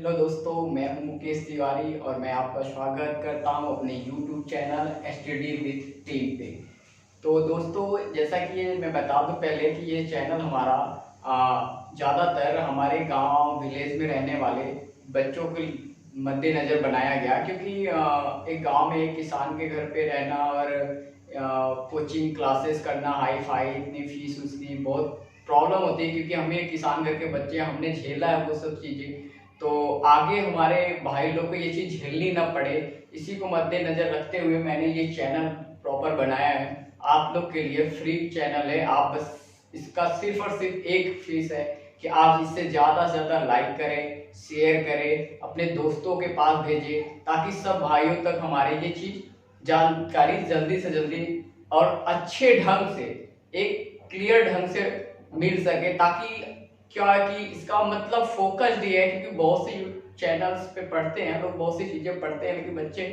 Hello दोस्तों, मैं हूं मुकेश तिवारी और मैं आपका स्वागत करता हूं अपने YouTube channel study with team पे। तो दोस्तों, जैसा कि ये मैं बता दूं पहले कि ये चैनल हमारा ज़्यादातर हमारे गांव विलेज में रहने वाले बच्चों के मद्देनज़र बनाया गया, क्योंकि एक गांव में एक किसान के घर पे रहना और कोचिंग क्लासेस करना, हाई फाई इतनी फीस उसकी बहुत प्रॉब्लम होती है, क्योंकि हमें किसान घर के बच्चे हमने झेला है वो सब चीज़ें। तो आगे हमारे भाई लोग को ये चीज़ झेलनी ना पड़े, इसी को मद्देनजर रखते हुए मैंने ये चैनल प्रॉपर बनाया है। आप लोग के लिए फ्री चैनल है, आप बस इसका सिर्फ और सिर्फ एक फीस है कि आप इससे ज़्यादा से ज़्यादा लाइक करें, शेयर करें, अपने दोस्तों के पास भेजें, ताकि सब भाइयों तक हमारी ये चीज़ जानकारी जल्दी से जल्दी और अच्छे ढंग से, एक क्लियर ढंग से मिल सके। ताकि क्या है कि इसका मतलब फोकस भी है, क्योंकि बहुत सी चैनल्स पे पढ़ते हैं लोग, बहुत सी चीज़ें पढ़ते हैं, लेकिन बच्चे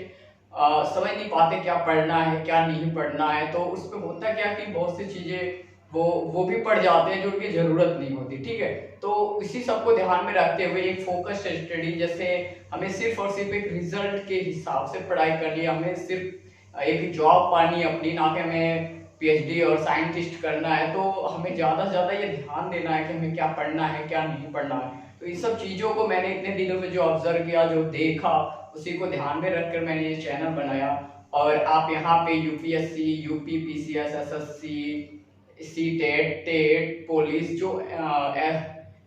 समझ नहीं पाते क्या पढ़ना है क्या नहीं पढ़ना है। तो उस पर होता क्या कि बहुत सी चीज़ें वो भी पढ़ जाते हैं जो उनकी ज़रूरत नहीं होती। ठीक है, तो इसी सबको ध्यान में रखते हुए एक फोकस स्टडी, जैसे हमें सिर्फ और सिर्फ एक रिजल्ट के हिसाब से पढ़ाई करनी है, हमें सिर्फ एक जॉब पानी अपनी, ना कि हमें पीएचडी और साइंटिस्ट करना है। तो हमें ज़्यादा से ज़्यादा ये ध्यान देना है कि हमें क्या पढ़ना है क्या नहीं पढ़ना है। तो इन सब चीज़ों को मैंने इतने दिनों में जो ऑब्जर्व किया, जो देखा, उसी को ध्यान में रखकर मैंने ये चैनल बनाया। और आप यहाँ पे UPSC, UP PCS, SSC, CTET, TET, police, जो क्या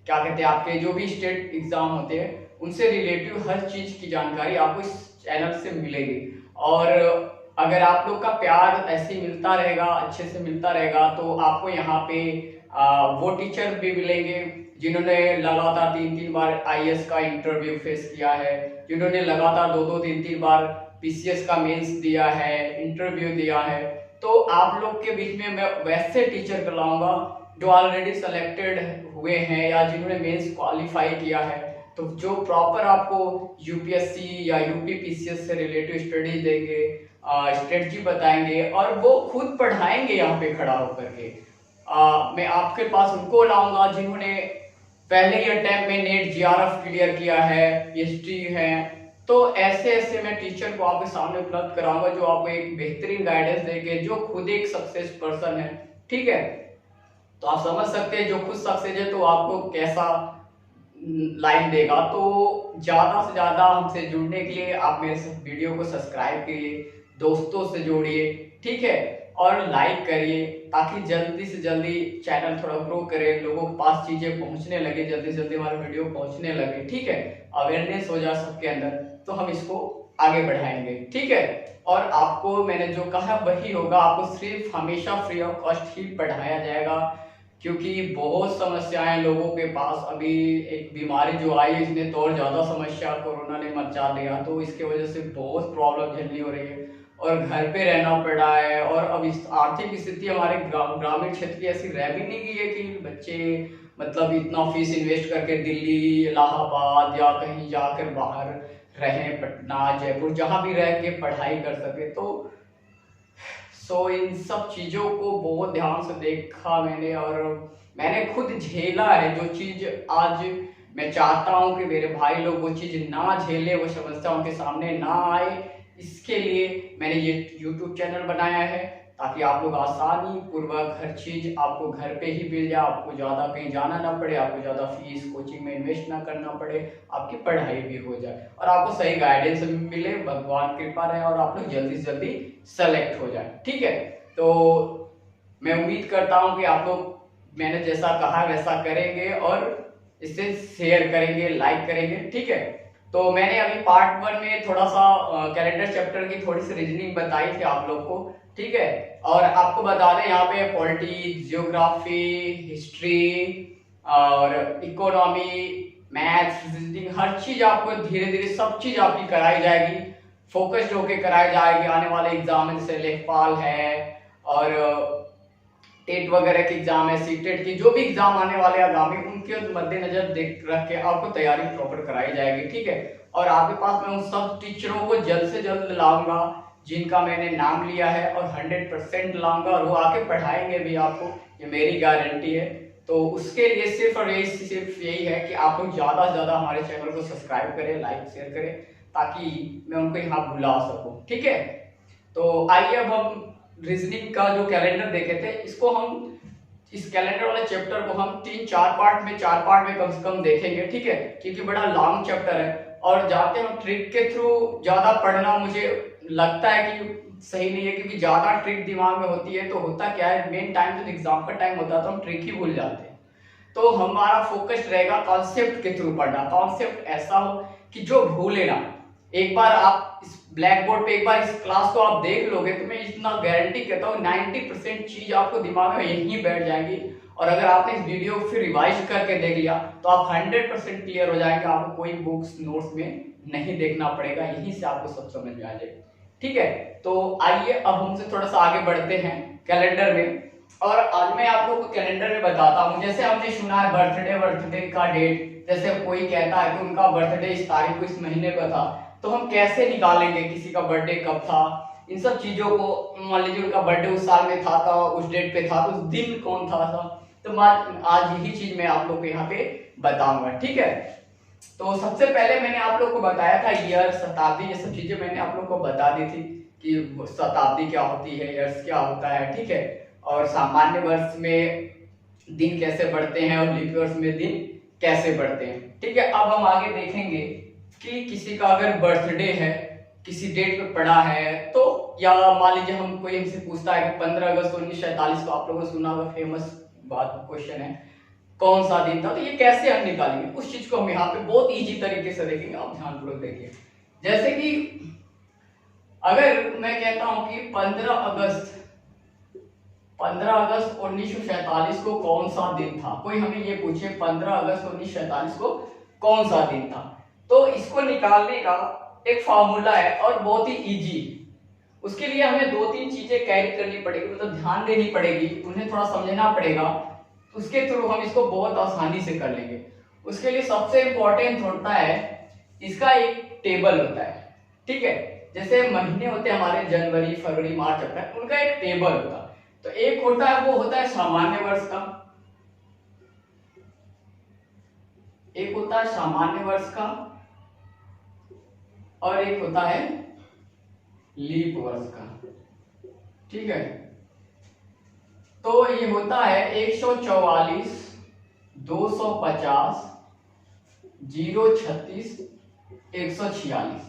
कहते हैं, आपके जो भी स्टेट एग्जाम होते हैं उनसे रिलेटिव हर चीज़ की जानकारी आपको इस चैनल से मिलेगी। और अगर आप लोग का प्यार ऐसे ही मिलता रहेगा, अच्छे से मिलता रहेगा, तो आपको यहाँ पे वो टीचर भी मिलेंगे जिन्होंने लगातार 3-3 बार आईएएस का इंटरव्यू फेस किया है, जिन्होंने लगातार 2-2, 3-3 बार पीसीएस का मेंस दिया है, इंटरव्यू दिया है। तो आप लोग के बीच में मैं वैसे टीचर को लाऊंगा जो ऑलरेडी सेलेक्टेड हुए हैं या जिन्होंने मेंस क्वालिफाई किया है, तो जो प्रॉपर आपको यूपीएससी या यूपी पीसीएस से रिलेटिव स्टडी देंगे, स्ट्रेटजी बताएंगे, और वो खुद पढ़ाएंगे यहाँ पे खड़ा होकर के। मैं आपके पास उनको लाऊंगा जिन्होंने पहले ही अटेम्प्ट में नेट जीआरएफ क्लियर किया है, पीएचडी है। तो ऐसे ऐसे मैं टीचर को आपके सामने उपलब्ध कराऊंगा जो आपको एक बेहतरीन गाइडेंस देंगे, जो खुद एक सक्सेस पर्सन है। ठीक है, तो आप समझ सकते हैं जो खुद सक्सेस है तो आपको कैसा लाइन देगा। तो ज्यादा से ज्यादा हमसे जुड़ने के लिए आप मेरे वीडियो को सब्सक्राइब करिए, दोस्तों से जोड़िए, ठीक है, और लाइक करिए, ताकि जल्दी से जल्दी चैनल थोड़ा ग्रो करे, लोगों के पास चीजें पहुंचने लगे, जल्दी से जल्दी हमारे वीडियो पहुंचने लगे। ठीक है, अवेयरनेस हो जाए सबके अंदर, तो हम इसको आगे बढ़ाएंगे। ठीक है, और आपको मैंने जो कहा वही होगा, आपको सिर्फ हमेशा फ्री ऑफ कॉस्ट ही पढ़ाया जाएगा, क्योंकि बहुत समस्याएं लोगों के पास। अभी एक बीमारी जो आई है इसने तो और ज्यादा समस्या कोरोना ने मचा दिया, तो इसके वजह से बहुत प्रॉब्लम झेलनी हो रही है और घर पे रहना पड़ रहा है। और अब इस आर्थिक स्थिति हमारे ग्रामीण क्षेत्र की ऐसी रह भी नहीं गई है कि बच्चे मतलब इतना फीस इन्वेस्ट करके दिल्ली, इलाहाबाद या कहीं जाकर बाहर रहें, पटना, जयपुर, जहां भी रह के पढ़ाई कर सके। तो इन सब चीज़ों को बहुत ध्यान से देखा मैंने, और मैंने खुद झेला है जो चीज़ आज मैं चाहता हूं कि मेरे भाई लोग वो चीज़ ना झेले, वो समस्या उनके सामने ना आए। इसके लिए मैंने ये YouTube चैनल बनाया है, ताकि आप लोग आसानी पूर्वक हर चीज़ आपको घर पे ही मिल जाए, आपको ज़्यादा कहीं जाना ना पड़े, आपको ज़्यादा फीस कोचिंग में इन्वेस्ट ना करना पड़े, आपकी पढ़ाई भी हो जाए और आपको सही गाइडेंस मिले, भगवान कृपा रहे और आप लोग जल्दी से जल्दी सेलेक्ट हो जाए। ठीक है, तो मैं उम्मीद करता हूँ कि आप लोग मैंने जैसा कहा वैसा करेंगे और इसे शेयर करेंगे, लाइक करेंगे। ठीक है, तो मैंने अभी पार्ट 1 में थोड़ा सा कैलेंडर चैप्टर की थोड़ी सी रीजनिंग बताई थी आप लोग को। ठीक है, और आपको बता दें यहाँ पे पॉलिटिक्स, जियोग्राफी, हिस्ट्री और इकोनॉमी, मैथ्स, रीजनिंग, हर चीज आपको धीरे धीरे सब चीज आपकी कराई जाएगी, फोकस्ड होके कराई जाएगी। आने वाले एग्जाम में जैसे लेखपाल है और टेट वगैरह के एग्जाम है, सीटेट की जो भी एग्जाम आने वाले आगामी, उनके मद्देनजर देख रख के आपको तैयारी प्रॉपर कराई जाएगी। ठीक है, और आपके पास मैं उन सब टीचरों को जल्द से जल्द लाऊंगा जिनका मैंने नाम लिया है, और 100% लाऊंगा, और वो आके पढ़ाएंगे भी आपको, ये मेरी गारंटी है। तो उसके लिए सिर्फ और यही है कि आप लोग ज़्यादा से ज़्यादा हमारे चैनल को सब्सक्राइब करें, लाइक शेयर करें, ताकि मैं उनको यहाँ बुला सकूँ। ठीक है, तो आइए अब हम रीजनिंग का जो कैलेंडर देखे थे, इसको हम इस कैलेंडर वाले चैप्टर को हम 3-4 पार्ट में कम से कम देखेंगे। ठीक है, क्योंकि बड़ा लॉन्ग चैप्टर है और जाते हम ट्रिक के थ्रू ज्यादा पढ़ना मुझे लगता है कि सही नहीं है, क्योंकि ज्यादा ट्रिक दिमाग में होती है तो होता क्या है, मेन टाइम जो एग्जाम का टाइम होता है तो हम ट्रिक ही भूल जाते हैं। तो हमारा फोकस रहेगा कॉन्सेप्ट के थ्रू पढ़ना। कॉन्सेप्ट ऐसा हो कि जो भूले ना, एक बार आप इस ब्लैक बोर्ड पे एक बार इस क्लास को आप देख लोगे तो मैं इतना गारंटी कहता हूँ 90% चीज आपको दिमाग में यहीं बैठ जाएंगी। और अगर आपने इस वीडियो को फिर रिवाइज करके देख लिया तो आप 100% क्लियर हो जाएंगे, आपको कोई बुक्स नोट्स में नहीं देखना पड़ेगा, यहीं से आपको सब समझ में आ जाएगा। ठीक है, तो आइए अब हमसे थोड़ा सा आगे बढ़ते हैं कैलेंडर में। और आज मैं आप लोग को कैलेंडर में बताता हूँ, जैसे हमने सुना है बर्थडे का डेट, जैसे कोई कहता है कि उनका बर्थडे इस तारीख को इस महीने का था, तो हम कैसे निकालेंगे किसी का बर्थडे कब था, इन सब चीजों को। मान लीजिए उनका बर्थडे उस साल में था, उस डेट पे था, तो उस दिन कौन था। तो आज यही चीज मैं आप लोग को यहाँ पे बताऊंगा। ठीक है, तो सबसे पहले मैंने आप लोग को बताया था ईयर, शताब्दी, ये सब चीजें मैंने आप लोग को बता दी थी कि शताब्दी क्या होती है, ईयर्स क्या होता है। ठीक है, और सामान्य वर्ष में दिन कैसे बढ़ते हैं और लीप वर्ष में दिन कैसे बढ़ते हैं। ठीक है, अब हम आगे देखेंगे कि किसी का अगर बर्थडे है, किसी डेट पे पड़ा है, तो या मान लीजिए हम कोई हमसे पूछता है कि 15 अगस्त 1947 को, आप लोगों ने सुना होगा, फेमस बात क्वेश्चन है, कौन सा दिन था, तो ये कैसे हम निकालेंगे, उस चीज को हम यहाँ पे बहुत इजी तरीके से देखेंगे। आप ध्यानपूर्वक देखिए, जैसे कि अगर मैं कहता हूं कि 15 अगस्त 1947 को कौन सा दिन था, कोई हमें ये पूछे 15 अगस्त 1947 को कौन सा दिन था, तो इसको निकालने का एक फॉर्मूला है और बहुत ही इजी। उसके लिए हमें 2-3 चीजें कैरी करनी पड़ेगी, मतलब ध्यान देनी पड़ेगी, उन्हें थोड़ा समझना पड़ेगा, उसके थ्रू हम इसको बहुत आसानी से कर लेंगे। उसके लिए सबसे इंपॉर्टेंट होता है, इसका एक टेबल होता है। ठीक है, जैसे महीने होते हैं हमारे जनवरी, फरवरी, मार्च, अप्रैल, उनका एक टेबल होता है। तो एक होता है, वो होता है सामान्य वर्ष का, एक होता है सामान्य वर्ष का, और एक होता है लीप वर्ष का। ठीक है, तो ये होता है 144, 250, 036, 146,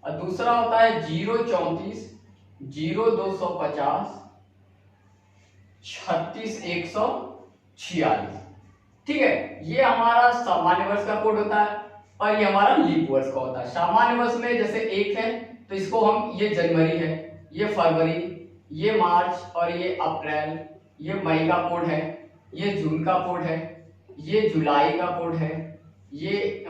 और दूसरा होता है 034, 0250, 36, 146। ठीक है, ये हमारा सामान्य वर्ष का कोड होता है और ये हमारा लीप वर्ष का होता है। सामान्य वर्ष में जैसे एक है तो इसको हम, ये जनवरी है, ये फरवरी, ये मार्च और ये अप्रैल, ये मई का कोड है, ये जून का कोड है, ये जुलाई का कोड है, ये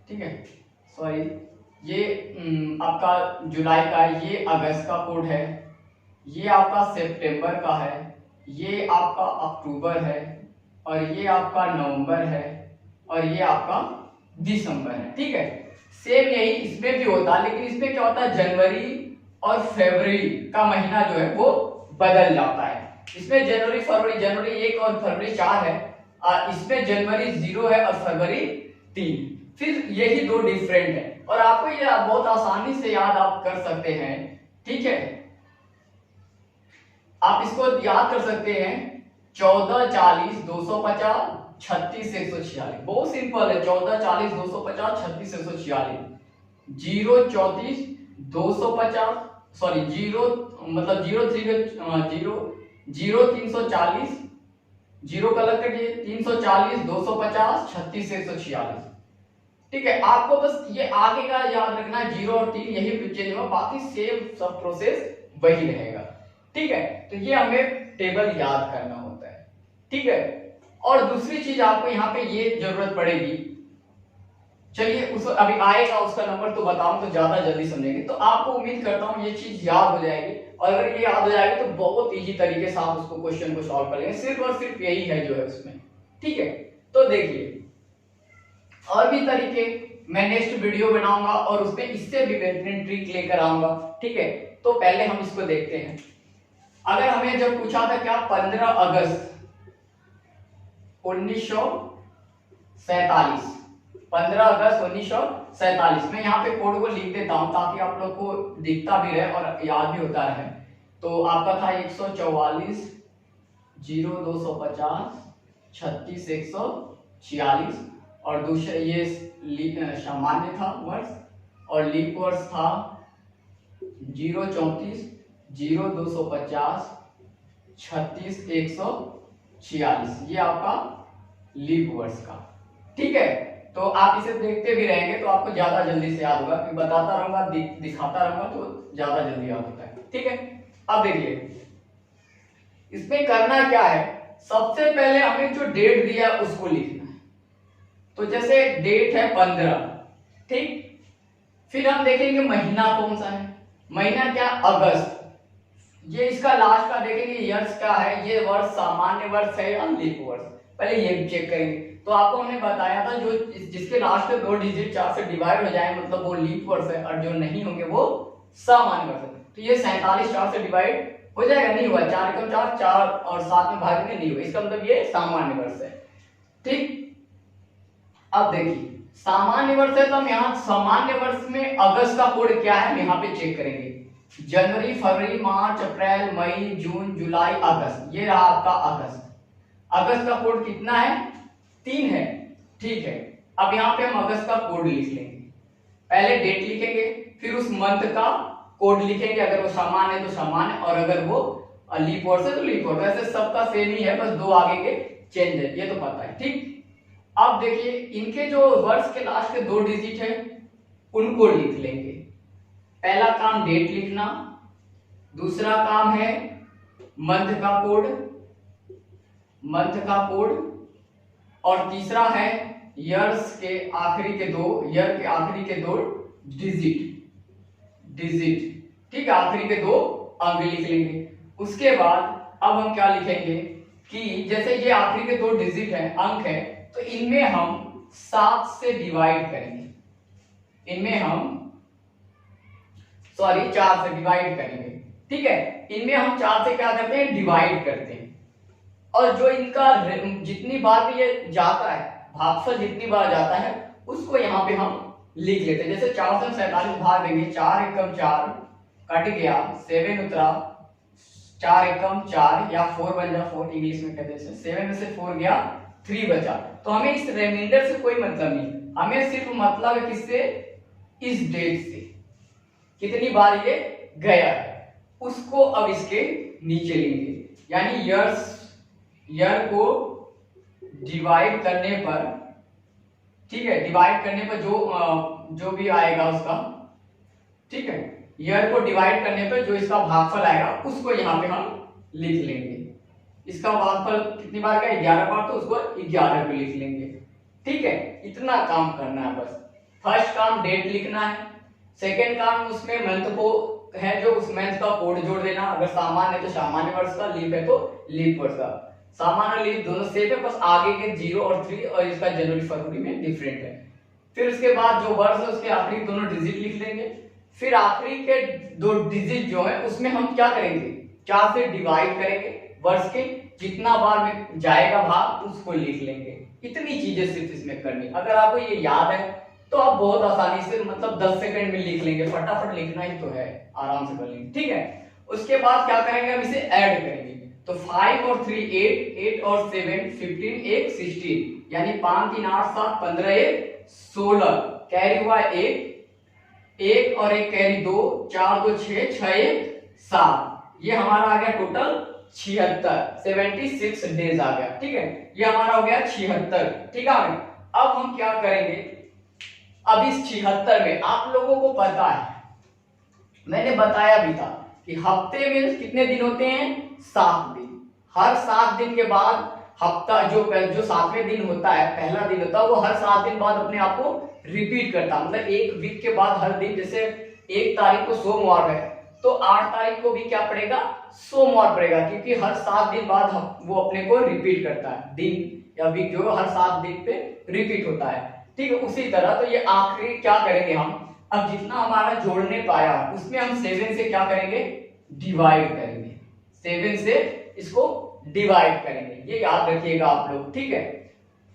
ठीक है, सॉरी, ये आपका जुलाई का, ये अगस्त का कोड है, ये आपका सितंबर का है, ये आपका अक्टूबर है, और ये आपका नवंबर है, और ये आपका दिसंबर है। ठीक है, सेम यही इसमें भी होता है, लेकिन इसमें क्या होता है, जनवरी और फरवरी का महीना जो है वो बदल जाता है। इसमें जनवरी 1 और फरवरी 4 है, इसमें जनवरी 0 है और फरवरी 3। फिर यही दो डिफरेंट है, और आपको ये बहुत आसानी से याद आप कर सकते हैं। ठीक है, आप इसको याद कर सकते हैं, 14, 40, 250, 36, 146, बहुत सिंपल है। 14, 40, 250, 36, 146, 0, 34, 250, सॉरी 0 मतलब 0, 340, 0 का अलग कटिए, 340, 250, 36, 146। ठीक है, आपको बस ये आगे का याद रखना है, 0 और 3 यही चेंज होगा, बाकी सेम सब प्रोसेस वही रहेगा। ठीक है, तो ये हमें टेबल याद करना होता है। ठीक है, और दूसरी चीज आपको यहाँ पे ये जरूरत पड़ेगी, चलिए उस अभी आएगा उसका नंबर तो बताऊं तो ज्यादा जल्दी समझेंगे, तो आपको उम्मीद करता हूँ ये चीज याद हो जाएगी, और अगर ये याद हो जाएगी तो बहुत इजी तरीके से आप उसको क्वेश्चन को सॉल्व कर लेंगे, सिर्फ और सिर्फ यही है जो है उसमें। ठीक है, तो देखिए और भी तरीके, मैं नेक्स्ट वीडियो बनाऊंगा और उसमें इससे भी बेहतरीन ट्रिक लेकर आऊंगा। ठीक है, तो पहले हम इसको देखते हैं। अगर हमें जब पूछा था क्या 15 अगस्त 1947, 15 अगस्त 1947, मैं यहाँ पे कोड को लिख देता हूँ ताकि आप लोग को दिखता भी रहे और याद भी होता रहे। तो आपका था 144 0250 36 146 और दूसरा ये सामान्य था वर्ष, और लीप वर्ष था 034 0250 36 146, ये आपका लीप वर्ष का। ठीक है, तो आप इसे देखते भी रहेंगे तो आपको ज्यादा जल्दी से याद होगा, क्योंकि बताता रहूंगा दिखाता रहूंगा तो ज्यादा जल्दी याद होता है। ठीक है, अब देखिए इसमें करना क्या है, सबसे पहले हमें जो डेट दिया है उसको लिखना है। तो जैसे डेट है 15, ठीक, फिर हम देखेंगे महीना कौन सा है, महीना क्या, अगस्त। ये इसका लास्ट का देखेंगे यर्स क्या है, ये वर्ष सामान्य वर्ष है या लीप वर्ष, पहले ये भी चेक करेंगे। तो आपको हमने बताया था जो जिसके लास्ट के 2 डिजिट 4 से डिवाइड हो जाए मतलब वो लीप वर्ष है, और जो नहीं होंगे वो सामान्य वर्ष है। तो ये 47 4 से डिवाइड हो जाएगा, नहीं हुआ, 4 एकम 4 4 और 7 में भाग में नहीं हुआ, इसका मतलब ये सामान्य वर्ष है। ठीक, अब देखिए सामान्य वर्ष है तो हम यहाँ सामान्य वर्ष में अगस्त का कोड क्या है हम यहाँ पे चेक करेंगे। जनवरी, फरवरी, मार्च, अप्रैल, मई, जून, जुलाई, अगस्त, ये रहा आपका अगस्त। अगस्त का कोड कितना है, 3 है। ठीक है, अब यहाँ पे हम अगस्त का कोड लिख लेंगे, पहले डेट लिखेंगे, फिर उस मंथ का कोड लिखेंगे, अगर वो सामान्य है तो सामान्य, और अगर वो लीप वर्ष है तो लीप वर्ष। वैसे सबका सेम ही है, बस 2 आगे के चेंज है, ये तो पता है। ठीक, अब देखिए इनके जो वर्ष के लास्ट के 2 डिजिट है उनको लिख लेंगे। पहला काम डेट लिखना, दूसरा काम है मंथ का कोड, मंथ का कोड, और तीसरा है ईयर्स के आखिरी के 2, ईयर के आखिरी के 2 डिजिट। ठीक है, आखिरी के 2 अंक लिख लेंगे। उसके बाद अब हम क्या लिखेंगे कि जैसे ये आखिरी के 2 डिजिट है, अंक है, तो इनमें हम 7 से डिवाइड करेंगे, इनमें हम 4 से डिवाइड करेंगे। ठीक है, इनमें हम 4 से क्या करते हैं, डिवाइड करते हैं, और जो इनका जितनी बार भी ये जाता है, भागफल जितनी बार जाता है उसको यहाँ पे हम लिख लेते हैं। जैसे 4 से 47 भाग देंगे, 4 एकम 4 कट गया, 7 उतरा, 4 एकम 4 या 4 बन जा 4 इंग्लिश में कहते हैं, 7 में से 4 गया, 3 बचा। तो हमें इस रिमाइंडर से कोई मतलब नहीं, हमें सिर्फ मतलब है किससे, इस डेट से, कितनी बार ये गया है उसको अब इसके नीचे लेंगे, यानी ईयर को डिवाइड करने पर, ठीक है, डिवाइड करने पर जो भी आएगा उसका, ठीक है, ईयर को डिवाइड करने पर जो इसका भागफल आएगा उसको यहाँ पे हम लिख लेंगे। इसका भागफल कितनी बार का, 11 बार, तो उसको 11 पे लिख लेंगे। ठीक है, इतना काम करना है बस। फर्स्ट काम डेट लिखना है, सेकेंड काम उसमें मंथ को है जो उस मंथ का कोड जोड़ देना, अगर सामान्य है तो सामान्य वर्ष का, लीप है तो लीप वर्ष का। सामान्य और लीप दोनों सेम है, बस आगे के 0 और 3 और इसका जनवरी फरवरी में डिफरेंट है। फिर उसके बाद जो वर्ष है उसके आखिरी दोनों डिजिट लिख लेंगे, फिर आखिरी के 2 डिजिट जो है उसमें हम क्या करेंगे, 4 से डिवाइड करेंगे, वर्ष के जितना बार में जाएगा भाग उसको लिख लेंगे। इतनी चीजें सिर्फ इसमें करनी, अगर आपको ये याद है तो आप बहुत आसानी से मतलब 10 सेकंड में लिख लेंगे, फटाफट लिखना ही तो है, आराम से कर लेंगे। ठीक है, उसके बाद क्या करेंगे, हम इसे ऐड करेंगे, तो 5 और 3 8, 8 और 7 15, 1 16, यानी 5 3 8 7 15 1 16, कैरी हुआ 1 और 1 कैरी 2, 4 2 6 6 1 7, ये हमारा आ गया टोटल 76 डेज आ गया। ठीक है, ये हमारा हो गया 76। ठीक है, अब हम क्या करेंगे, अब इस 76 में आप लोगों को पता है, मैंने बताया भी था कि हफ्ते में कितने दिन होते हैं, 7 दिन। हर 7 दिन के बाद हफ्ता जो 7वें दिन होता है, पहला दिन होता है, वो हर 7 दिन बाद अपने आप को रिपीट करता है, मतलब एक वीक के बाद हर दिन, जैसे 1 तारीख को सोमवार है तो 8 तारीख को भी क्या पड़ेगा, सोमवार पड़ेगा, क्योंकि हर 7 दिन बाद वो अपने को रिपीट करता है, दिन या वीक जो हर 7 दिन पे रिपीट होता है। ठीक है, उसी तरह तो ये आखिरी क्या करेंगे हम, अब जितना हमारा जोड़ने पाया उसमें हम 7 से क्या करेंगे, डिवाइड करेंगे, 7 से इसको डिवाइड करेंगे, ये याद रखिएगा आप लोग, ठीक है।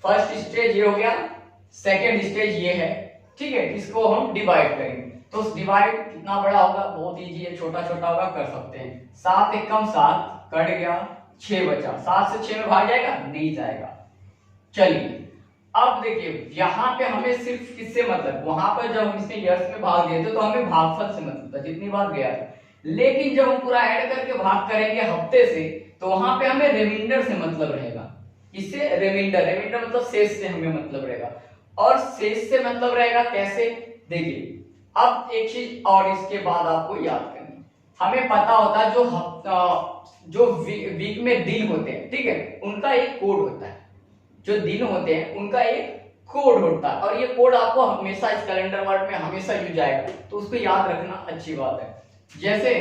फर्स्ट स्टेज ये हो गया, सेकेंड स्टेज ये है, ठीक है, इसको हम डिवाइड करेंगे। तो डिवाइड कितना बड़ा होगा, बहुत इजी है, छोटा छोटा होगा, कर सकते हैं। 7 एकम 7 कट गया, 6 बचा, 7 से 6 में भाग जाएगा, नहीं जाएगा। चलिए अब देखिए यहाँ पे हमें सिर्फ किससे मतलब, वहां पर जब हम इसने ईयर्स में भाग दिए थे तो हमें भागफल से मतलब था, जितनी बार गया था। लेकिन जब हम पूरा ऐड करके भाग करेंगे हफ्ते से, तो वहां पे हमें रिमाइंडर से मतलब रहेगा। इससे रिमाइंडर, रिमाइंडर मतलब शेष से हमें मतलब रहेगा। और शेष से मतलब रहेगा कैसे, देखिए अब एक चीज और इसके बाद आपको याद करनी, हमें पता होता है जो वीक में दिन होते हैं, ठीक है, उनका एक कोड होता है, जो दिन होते हैं उनका एक कोड होता है, और ये कोड आपको हमेशा इस कैलेंडर वर्ड में हमेशा यूज आएगा, तो उसको याद रखना अच्छी बात है। जैसे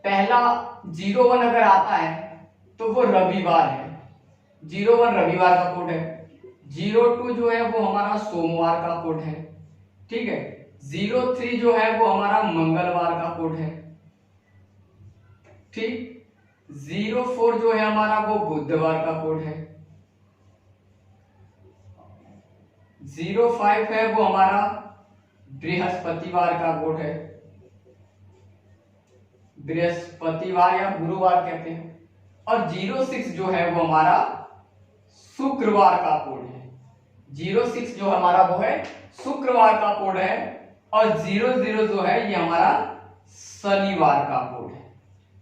पहला 01 अगर आता है तो वो रविवार है, 01 रविवार का कोड है। 02 जो है वो हमारा सोमवार का कोड है, ठीक है। 03 जो है वो हमारा मंगलवार का कोड है, ठीक। 04 जो है हमारा वो बुधवार का कोड है। 05 है वो हमारा बृहस्पतिवार का कोड है, बृहस्पतिवार या गुरुवार कहते हैं। और 06 जो है वो हमारा शुक्रवार का कोड है, 06 जो हमारा वो है शुक्रवार का कोड है। और 00 जो है ये हमारा शनिवार का कोड है।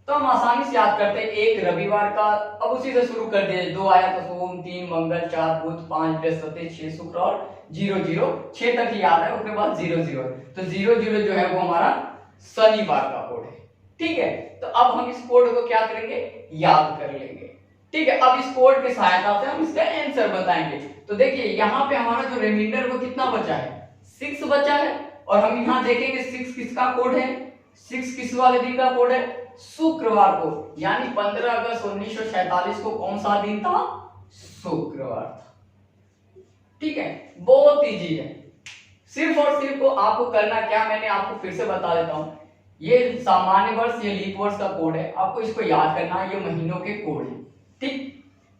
तो हम आसानी से याद करते हैं, एक रविवार का, अब उसी से शुरू कर दिए, 2 आया तो सोम, 3 मंगल, 4 बुध, 5 बृहस्पति, 6 शुक्र और 00, 6 तक ही याद है, उसके बाद 00। तो 00 जो है वो हमारा शनिवार का कोड है, ठीक है। तो अब हम इस कोड को क्या करेंगे, याद कर लेंगे, ठीक है। अब इस कोड की सहायता से हम इसका आंसर बताएंगे। तो देखिए यहाँ पे हमारा जो रिमाइंडर वो कितना बचा है, 6 बचा है। और हम यहाँ देखेंगे 6 किसका कोड है, 6 किस वाले दिन का कोड है, शुक्रवार को, यानी 15 अगस्त 1947 को कौन सा दिन था, शुक्रवार था, ठीक है। बहुत इजी है, सिर्फ और सिर्फ को आपको करना क्या, मैंने आपको फिर से बता देता हूं, ये सामान्य वर्ष, ये लीप वर्ष का कोड है, आपको इसको याद करना है, ये महीनों के कोड है, ठीक।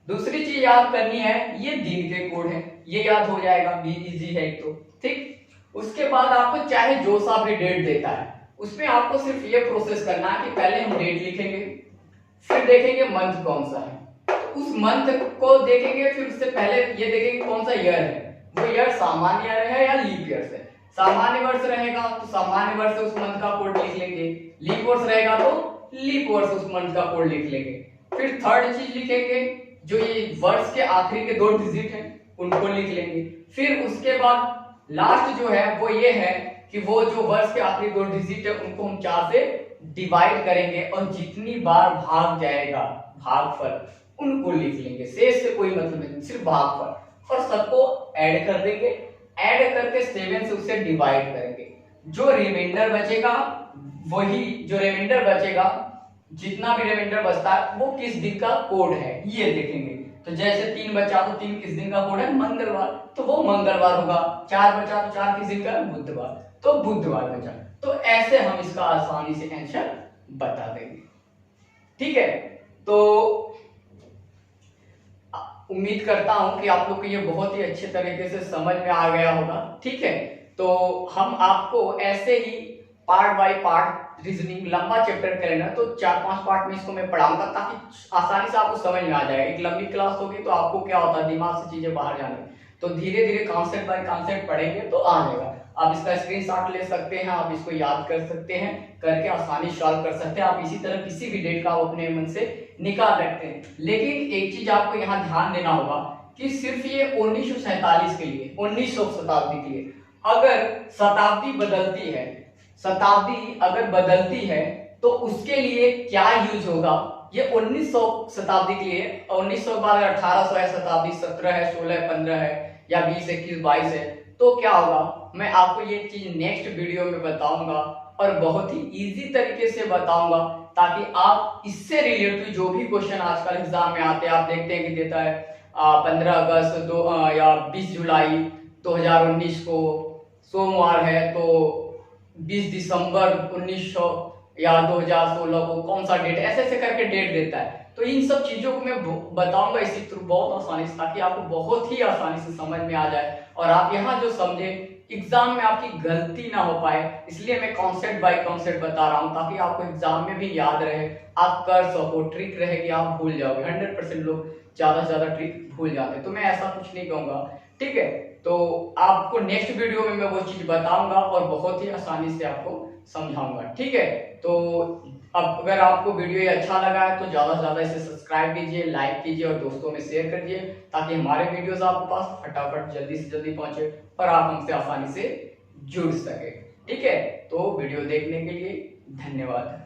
दूसरी चीज याद करनी है, ये दिन के कोड है, ये याद हो जाएगा, भी इजी है एक तो, ठीक। उसके बाद आपको चाहे जो सा भी डेट देता है, उसमें आपको सिर्फ ये प्रोसेस करना है कि पहले हम डेट लिखेंगे, फिर देखेंगे मंथ कौन सा है, तो उस मंथ को देखेंगे, फिर उससे पहले ये देखेंगे कौन सा ईयर है, वो ईयर सामान्य ईयर है या लीप ईयर है। सामान्य वर्ष रहेगा तो सामान्य वर्ष उस मंथ का कोड लिख लेंगे, लीप वर्ष रहेगा तो लीप वर्ष उस मंथ का कोड लिख लेंगे। फिर थर्ड चीज लिखेंगे, जो ये वर्ष के आखिरी के 2 डिजिट हैं उनको लिख लेंगे। फिर उसके बाद लास्ट जो है वो ये है कि वो जो वर्ष के आखिरी 2 डिजिट है उनको हम 4 से डिवाइड करेंगे, और जितनी बार भाग जाएगा भागफल उनको लिख लेंगे, शेष से कोई मतलब नहीं, सिर्फ भागफल, और सबको ऐड कर देंगे, ऐड करके 7 से उसे डिवाइड करेंगे। जो रिमाइंडर बचेगा, वही जो रिमाइंडर बचेगा, जितना भी रिमाइंडर बचता है वो किस दिन का कोड है ये देखेंगे। तो जैसे 3 बचा तो 3 किस दिन का कोड है, मंगलवार, तो वो मंगलवार होगा। 4 बचा तो 4 किस दिन का, बुधवार, तो बुधवार बचा। तो ऐसे हम इसका आसानी से आंसर बता देंगे, ठीक है। तो उम्मीद करता हूं कि आप लोग को ये बहुत ही अच्छे तरीके से समझ में आ गया होगा, ठीक है। तो हम आपको ऐसे ही पार्ट बाय पार्ट रीजनिंग, लंबा चैप्टर कैलेंडर, तो 4-5 पार्ट में इसको मैं पढ़ाऊंगा ताकि आसानी से आपको समझ में आ जाए। एक लंबी क्लास होगी तो आपको क्या होता है, दिमाग से चीजें बाहर जाने, तो धीरे धीरे कॉन्सेप्ट बाय कॉन्सेप्ट पढ़ेंगे तो आ जाएगा। आप इसका स्क्रीनशॉट ले सकते हैं, आप इसको याद कर सकते हैं, करके आसानी सॉल्व कर सकते हैं। आप इसी तरह किसी भी डेट का आप अपने मन से निकाल सकते हैं। लेकिन एक चीज आपको यहाँ ध्यान देना होगा कि सिर्फ ये 1947 के लिए, 1900 शताब्दी के लिए, अगर शताब्दी बदलती है, शताब्दी अगर बदलती है तो उसके लिए क्या यूज होगा, ये 1900 शताब्दी के लिए, 1900 के बाद 1800 है, शताब्दी 17 है, 16 है, 15 है, या 20, 21, 22 है, तो क्या होगा, मैं आपको ये चीज नेक्स्ट वीडियो में बताऊंगा, और बहुत ही इजी तरीके से बताऊंगा, ताकि आप इससे रिलेटेड जो भी क्वेश्चन आजकल एग्जाम में आते हैं, आप देखते हैं कि देता है 15 अगस्त या 20 जुलाई 2019 को सोमवार है, तो 20 दिसंबर 1900 या 2016 को कौन सा डेट, ऐसे ऐसे करके डेट देता है। तो इन सब चीजों को मैं बताऊंगा इसी थ्रू बहुत आसानी से, ताकि आपको बहुत ही आसानी से समझ में आ जाए और आप यहाँ जो समझे एग्जाम में आपकी गलती ना हो पाए। इसलिए मैं कॉन्सेप्ट बाय कॉन्सेप्ट बता रहा हूँ, ताकि आपको एग्जाम में भी याद रहे, आप कर सको। ट्रिक रहेगी, आप भूल जाओगे। 100% लोग ज्यादा से ज्यादा ट्रिक भूल जाते हैं, तो मैं ऐसा कुछ नहीं कहूंगा, ठीक है। तो आपको नेक्स्ट वीडियो में मैं वो चीज बताऊंगा और बहुत ही आसानी से आपको समझाऊंगा, ठीक है। तो अब अगर आपको वीडियो ये अच्छा लगा है तो ज्यादा से ज्यादा इसे सब्सक्राइब कीजिए, लाइक कीजिए और दोस्तों में शेयर करिए, ताकि हमारे वीडियोस आपके पास फटाफट जल्दी से जल्दी पहुंचे और आप हमसे आसानी से जुड़ सके, ठीक है। तो वीडियो देखने के लिए धन्यवाद।